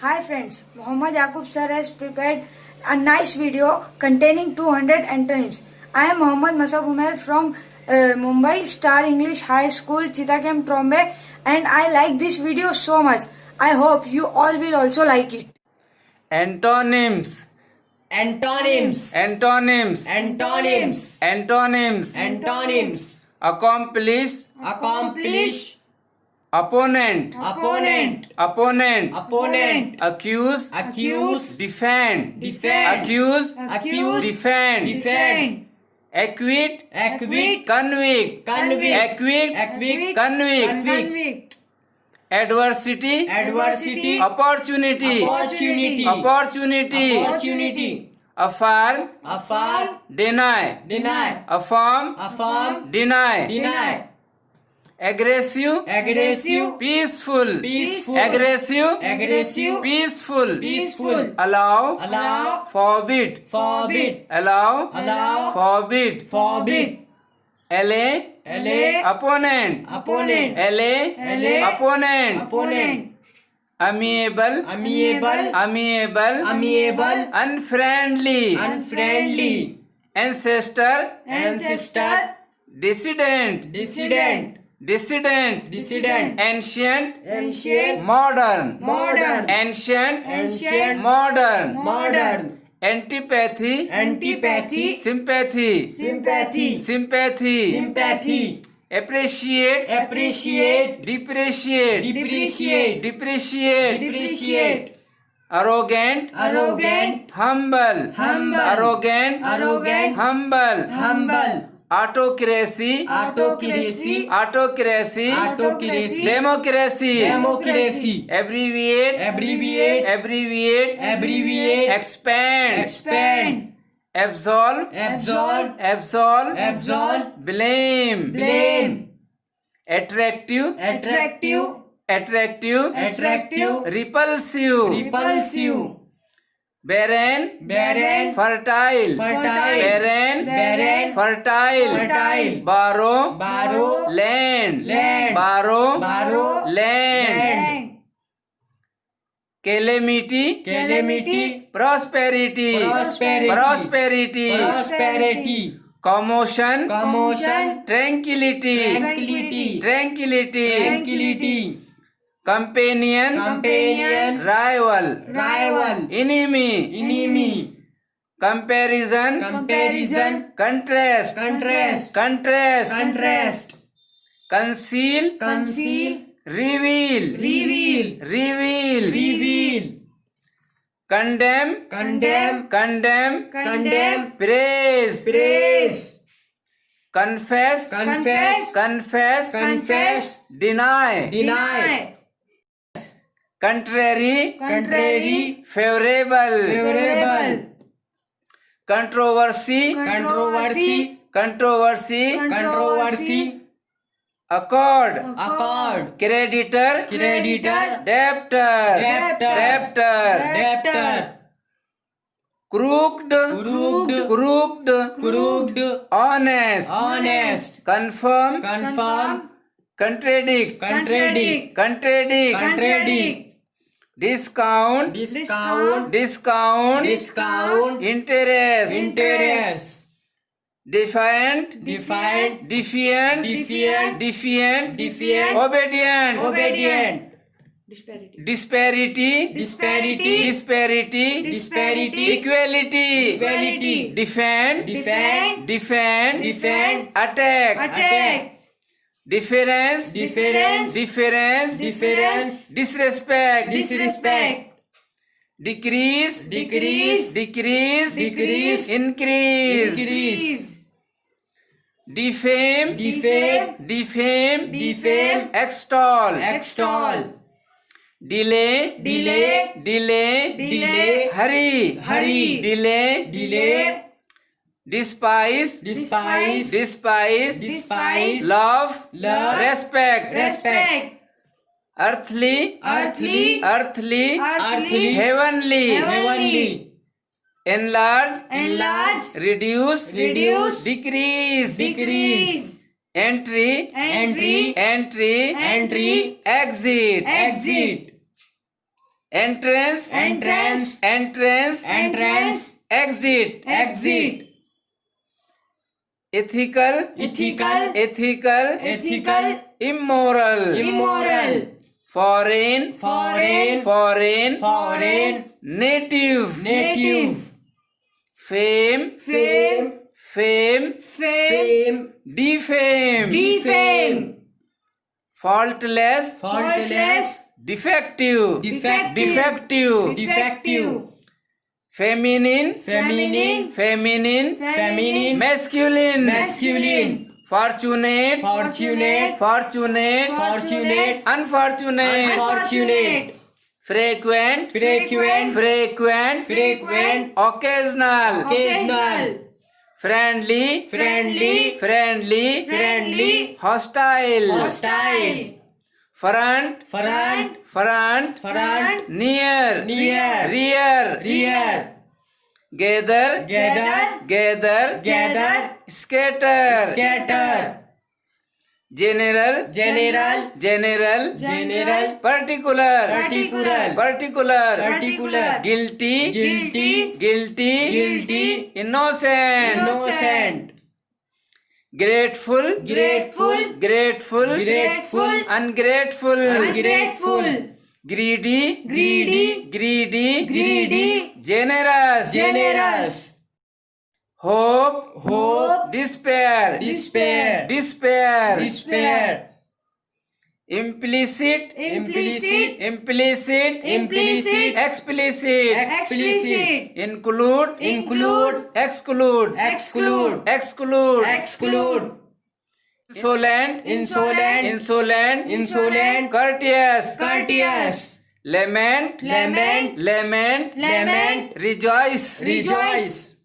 Hi friends, Muhammad Yaqub sir has prepared a nice video containing 200 antonyms. I am Muhammad Masab Umair from Mumbai Star English High School, Chittagam, Trombay, and I like this video so much. I hope you all will also like it. Antonyms. Antonyms. Antonyms. Antonyms. Antonyms. Antonyms. Accomplish. Accomplish. Opponent. Opponent. Opponent. Opponent. Accuse. Accuse. Defend. Defend. Accuse. Accuse. Defend. Defend. Acquit. Acquit. Convict. Convict. Acquit. Acquit. Convict. Convict. Adversity. Adversity. Opportunity. Opportunity. Opportunity. Opportunity. Affirm. Affirm. Deny. Deny. Affirm. Affirm. Deny. Deny. Aggressive. Aggressive. Peaceful. Peaceful. Aggressive. Aggressive. Peaceful. Peaceful. Allow. Allow. Forbid. Forbid. Allow. Allow. Forbid. Forbid. LA. LA. Opponent. Opponent. LA. LA. Opponent. Opponent. Amiable. Amiable. Amiable. Amiable. Unfriendly. Unfriendly. Ancestor. Ancestor. Dissident. Dissident. Dissident. Dissident. Ancient. Ancient. Modern. Modern. Ancient. Ancient. Modern. Modern. Antipathy. Antipathy. Sympathy. Sympathy. Sympathy. Sympathy. Appreciate. Appreciate. Depreciate. Depreciate. Depreciate. Depreciate. Arrogant. Arrogant. Humble. Humble. Arrogant. Arrogant. Humble. Humble. Autocracy. Autocracy. Autocracy. Autocracy. Democracy. Democracy. Abbreviate. Abbreviate. Abbreviate. Abbreviate. Expand. Expand. Absolve. Absolve. Absolve. Absolve. Blame. Blame. Attractive. Attractive. Attractive. Attractive. Repulsive. Repulsive. Barren. Barren. Fertile. Fertile. Barren. Barren. Fertile. Fertile. Borrow. Borrow. Land. Land. Borrow. Borrow. Land. Land. Calamity. Calamity. Prosperity. Prosperity. Prosperity. Prosperity. Commotion. Commotion. Tranquility. Tranquility. Tranquility. Tranquility. Companion. Companion. Rival. Rival. Enemy. Enemy. Comparison. Comparison. Contrast. Contrast. Contrast. Contrast. Conceal. Conceal. Reveal. Reveal. Reveal. Reveal. Condemn. Condemn. Condemn. Condemn. Praise. Praise. Confess. Confess. Confess. Confess. Deny. Deny. Contrary. Contrary. Favorable. Favorable. Controversy. Controversy. Controversy. Controversy. Accord. Accord. Creditor. Creditor. Debtor. Debtor. Debtor. Debtor. Crooked. Crooked. Crooked. Crooked. Honest. Honest. Confirm. Confirm. Contradict. Contradict. Contradict. Contradict. Discount. Discount. Discount. Discount. Interest. Interest. Defiant. Defiant. Defiant. Defiant. Defiant. Defiant. Obedient. Obedient. Disparity. Disparity. Disparity. Disparity. Disparity. Equality. Equality. Defend. Defend. Defend. Defend. Attack. Attack. Difference. Difference. Difference. Difference. Disrespect. Disrespect. Decrease. Decrease. Decrease. Decrease. Increase. Increase. Defame. Defame. Defame. Defame. Extol. Extol. Delay. Delay. Delay. Delay. Hurry. Hurry. Delay. Delay. Despise. Despise. Despise. Despise. Love. Love. Respect. Respect. Earthly. Earthly. Earthly. Earthly. Heavenly. Heavenly. Enlarge. Enlarge. Reduce. Reduce. Decrease. Decrease. entrance, entrance, entrance, entrance, exit, exit, ethical, ethical, ethical, ethical, immoral, immoral, foreign, foreign, foreign, foreign, native, native, fame, fame, fame, fame, defame, defame, faultless, faultless, defective, defective, defective, defective, feminine, feminine, feminine, feminine, masculine, masculine, fortunate, fortunate, fortunate, fortunate, unfortunate, unfortunate, frequent, frequent, frequent, frequent, occasional, occasional, friendly, friendly, friendly, friendly, hostile, hostile, front, front, front, front, near, near, rear, rear, gather, gather, gather, gather, scatter, scatter, general, general, general, general, particular, particular, particular, particular, guilty, guilty, guilty, guilty, innocent, innocent, grateful, grateful, grateful, grateful, ungrateful, ungrateful, greedy, greedy, greedy, greedy, generous, generous, hope, hope, despair, despair, despair, despair, implicit, implicit, implicit, implicit, explicit, explicit, include, include, exclude, exclude, exclude, exclude, insolent, insolent, insolent, insolent, courteous, courteous, lament, lament, lament, lament, rejoice, rejoice,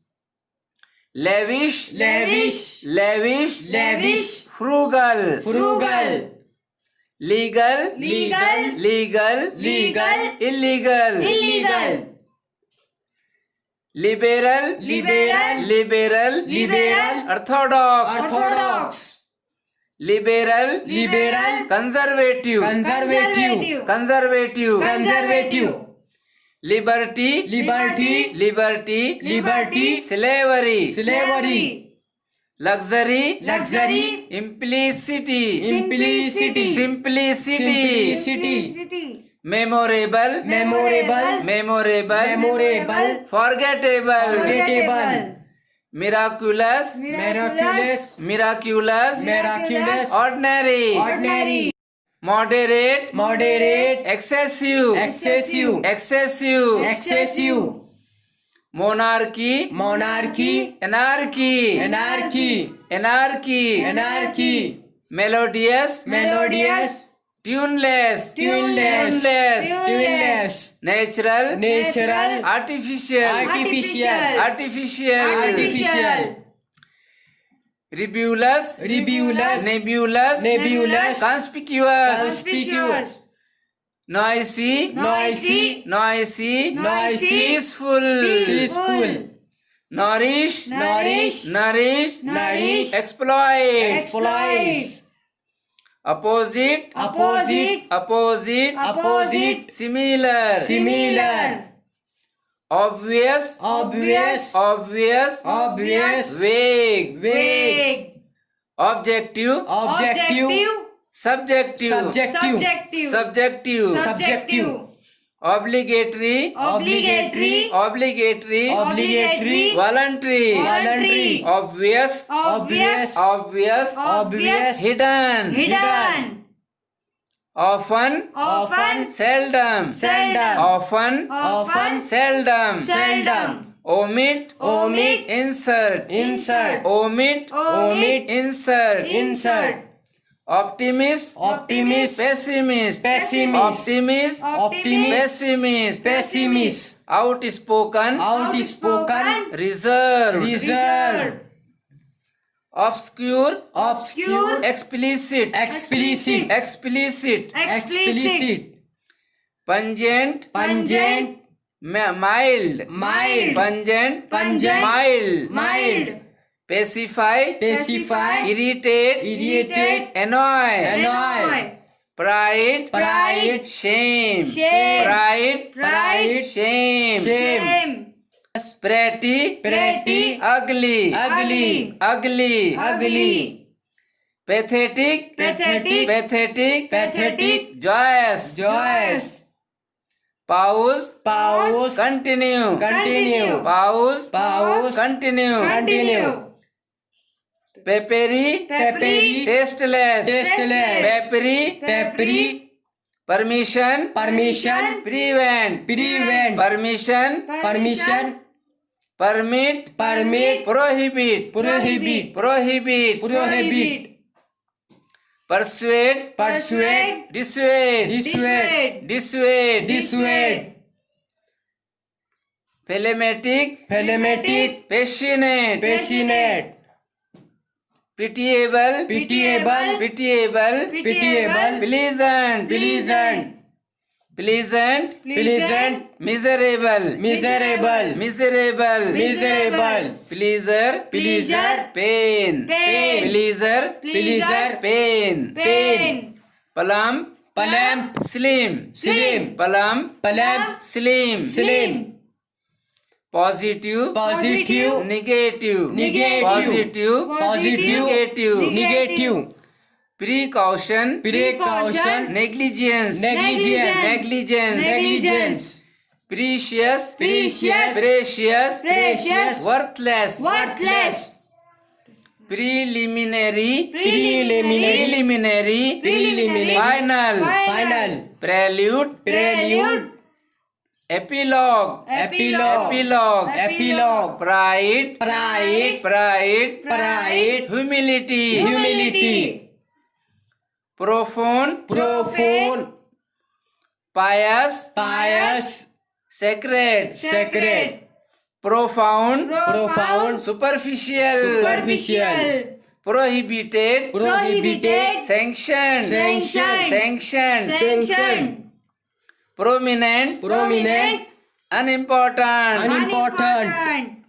lavish, lavish, lavish, lavish, frugal, frugal, legal, legal, legal, legal, illegal, illegal, liberal, liberal, liberal, liberal, orthodox, orthodox, liberal, liberal, conservative, conservative, conservative, conservative, liberty, liberty, liberty, liberty, slavery, slavery, luxury, luxury, implicity, simplicity, simplicity, simplicity, memorable, memorable, memorable, memorable, forgettable, forgettable, miraculous, miraculous, miraculous, miraculous, ordinary, ordinary, moderate, moderate, excessive, excessive, excessive, excessive, monarchy, monarchy, anarchy, anarchy, anarchy, anarchy, melodious, melodious, tuneless, tuneless, tuneless, tuneless, natural, natural, artificial, artificial, artificial, artificial, rebullious, rebullious, nebulous, nebulous, conspicuous, conspicuous, noisy, noisy, noisy, noisy, peaceful, peaceful, nourish, nourish, nourish, nourish, exploit, exploit, opposite, opposite, opposite, opposite, similar, similar, obvious, obvious, obvious, obvious, vague, vague, objective, objective, subjective, subjective, subjective, subjective, obligatory, obligatory, obligatory, obligatory, voluntary, voluntary, obvious, obvious, obvious, obvious, hidden, hidden, often, often, seldom, seldom, often, often, seldom, seldom, omit, omit, insert, insert, omit, omit, insert, insert, optimist, optimist, pessimist, pessimist, optimist, optimist, pessimist, pessimist, outspoken, outspoken, reserved, reserved, obscure, obscure, explicit, explicit, explicit, explicit, pungent, pungent, mild, mild, pungent, pungent, mild, mild, pacify, pacify, irritate, irritate, annoy, annoy, pride, pride, shame, Shame. pride, pride, shame, shame, pretty, pretty, ugly, ugly, ugly, ugly, pathetic, Pathetic. pathetic, pathetic, joyous, joyous, pause, pause, continue, continue, pause, pause, continue, continue, peppery, peppery, tasteless, tasteless, peppery, peppery, permission, permission, prevent, prevent, permission, permission, permit, permit, prohibit, prohibit, prohibit, prohibit, persuade, persuade, dissuade, dissuade, dissuade, dissuade, phlegmatic, phlegmatic, passionate, passionate, pitiable, pitiable, pitiable, pitiable, pleasant, pleasant, pleasant, pleasant, miserable, miserable, miserable, miserable, pleasure, pleasure, pain, Pain. pleasure, pleasure, pain, Pain. plump, plump, slim, slim, plump, plump, slim, slim, positive, positive, negative, Negative. positive, positive, negative, negative, precaution, precaution, negligence, negligence, negligence, negligence, precious, Precious. precious, precious, worthless, Worthless. preliminary, preliminary, preliminary, final, final, prelude, prelude, epilogue, epilogue, epilogue, epilogue, pride, pride, pride, pride, humility, humility, profound, profound, pious, pious, sacred, sacred, profound, profound, superficial, superficial, prohibited, prohibited, sanctioned, Sanctioned. sanctioned, sanctioned, prominent, prominent, unimportant, unimportant,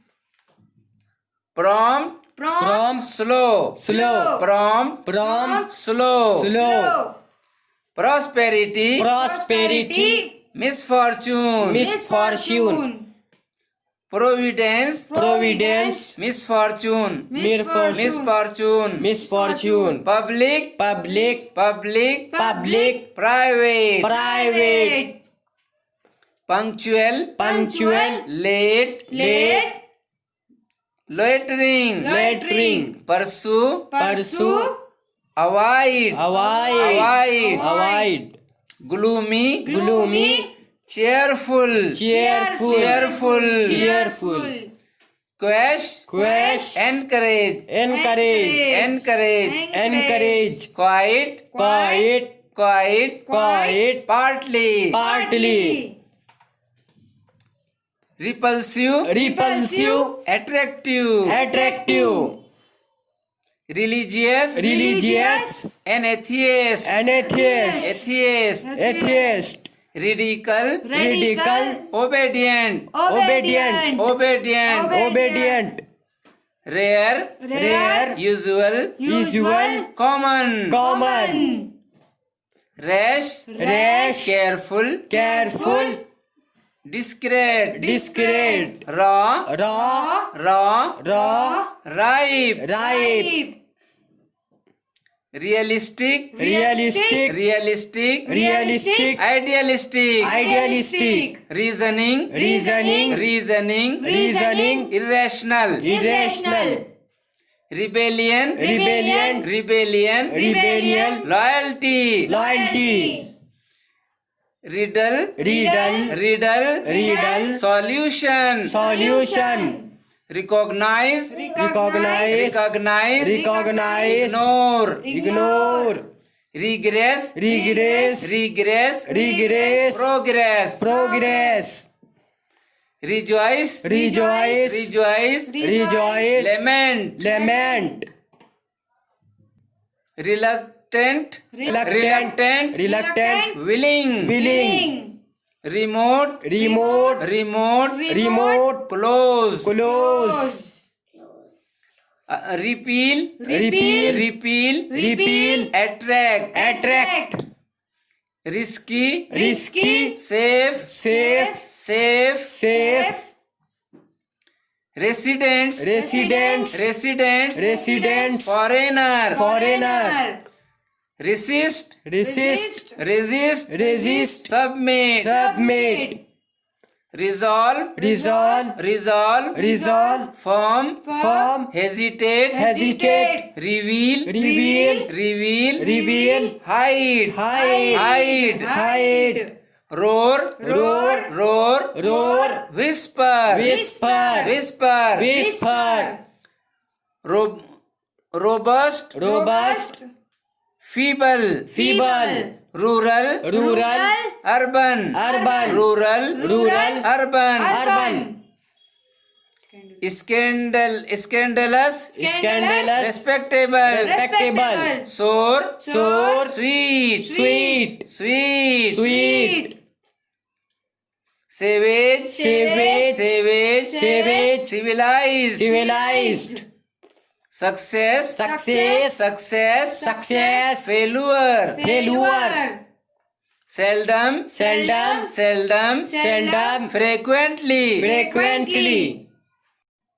prompt, prompt, slow, slow, prompt, prompt, slow, slow, prosperity, prosperity, misfortune, misfortune, providence, providence, misfortune, misfortune, misfortune, misfortune, public, public, public, public, private, private, punctual, punctual, late, late, loitering, loitering, pursue, pursue, avoid, avoid, avoid, gloomy, gloomy, cheerful, cheerful, cheerful, cheerful, quash, quash, encourage, encourage, encourage, encourage, quiet, quiet, quiet, quiet, partly, partly, repulsive, repulsive, attractive, attractive, religious, religious, an atheist, an atheist, atheist, atheist, radical, radical, obedient, obedient, obedient, obedient, rare, rare, usual, usual, common, common, rash, rash, careful, careful, discreet, discreet, raw, raw, raw, raw, ripe, ripe, realistic, realistic, realistic, realistic, idealistic, idealistic, reasoning, reasoning, reasoning, reasoning, irrational, irrational, rebellion, rebellion, rebellion, rebellion, loyalty, loyalty, riddle, riddle, riddle, riddle, solution, solution, recognize, recognize, recognize, recognize, ignore, ignore, regress, regress, regress, regress, progress, progress, rejoice, rejoice, rejoice, rejoice, lament, lament, reluctant, reluctant, reluctant, willing, willing, remote, remote, remote, remote, close, close, repeal, repeal, repeal, repeal, attract, attract, risky, risky, safe, safe, safe, safe, residents, residents, residents, residents, foreigner, foreigner, resist, resist, resist, resist, submit, submit, resolve, resolve, resolve, resolve, firm, firm, hesitate, hesitate, reveal, reveal, reveal, reveal, hide, hide, hide, hide, roar, roar, roar, roar, whisper, whisper, whisper, whisper, robust, robust, feeble, feeble, rural, rural, urban, urban, rural, rural, urban, urban, scandalous, scandalous, respectable, respectable, sour, sour, sweet, sweet, sweet, sweet, savage, savage, savage, savage, civilized, civilized, success, success, success, success, failure, failure, seldom, seldom, seldom, seldom, frequently, frequently,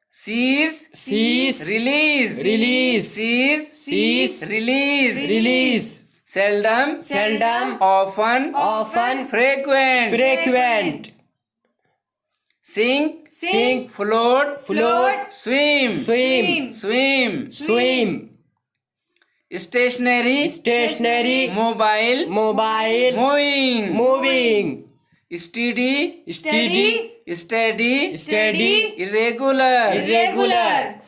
seize, seize, release, release, seize, seize, release, release, seldom, seldom, often, often, frequent, frequent, sink, sink, float, float, swim, swim, swim, swim, stationary, stationary, mobile, mobile, moving, moving, steady, steady, steady, steady, irregular, irregular,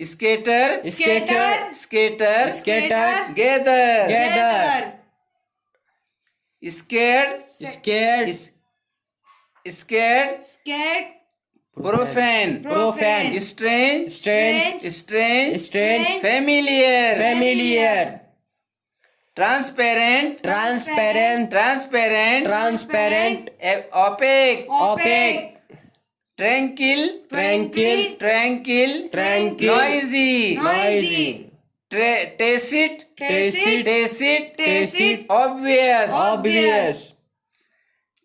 skater, skater, skater, skater, gather, gather, scared, scared, scared, profane, profane, strange, strange, strange, strange, familiar, familiar, transparent, transparent, transparent, transparent, opaque, opaque, tranquil, tranquil, tranquil, tranquil, noisy, noisy, tacit, tacit, tacit, tacit, obvious, obvious,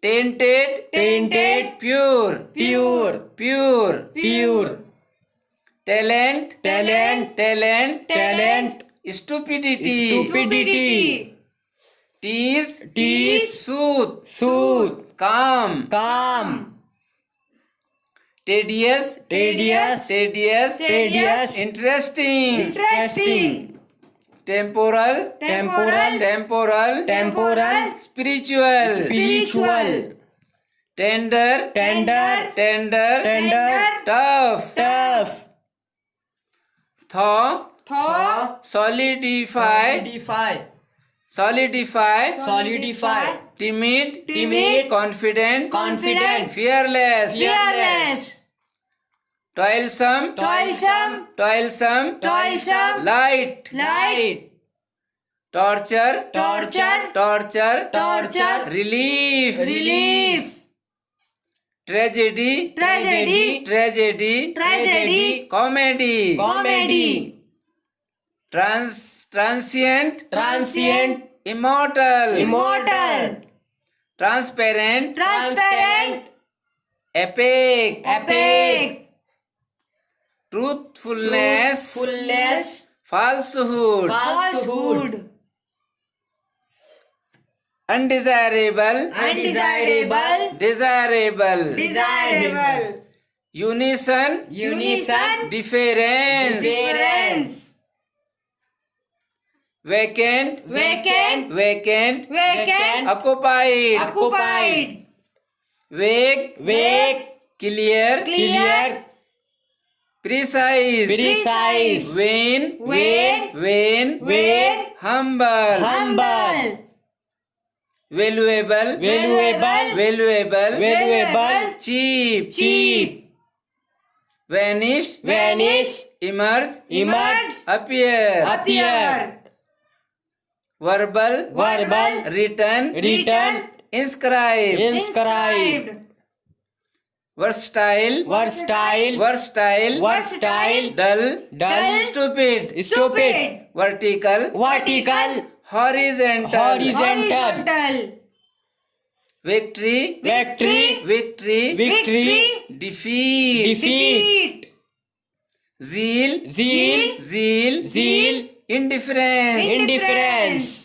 tainted, tainted, pure, pure, pure, pure, talent, talent, talent, talent, stupidity, stupidity, tease, tease, soothe, soothe, calm, calm, tedious, tedious, tedious, tedious, interesting, interesting, temporal, temporal, temporal, temporal, spiritual, spiritual, tender, tender, tender, tender, tough, tough, thaw, solidify, solidify, solidify, timid, timid, confident, confident, fearless, fearless, toilsome, toilsome, toilsome, toilsome, light, light, torture, torture, torture, torture, relief, relief, tragedy, tragedy, tragedy, tragedy, comedy, comedy, transient, transient, immortal, immortal, transparent, transparent, epic, epic, truthfulness, fullness, falsehood, falsehood, undesirable, undesirable, desirable, desirable, unison, unison, difference, difference, vacant, vacant, vacant, vacant, occupied, occupied, vague, vague, clear, clear, precise, precise, vain, vain, vain, vain, humble, humble, valuable, valuable, valuable, valuable, cheap, cheap, vanish, vanish, emerge, emerge, appear, appear, verbal, verbal, written, written, inscribe, inscribed, versatile, versatile, versatile, versatile, dull, dull, stupid, stupid, vertical, vertical, horizontal, horizontal, victory, victory, victory, victory, defeat, defeat, zeal, zeal, zeal, zeal, indifference, indifference,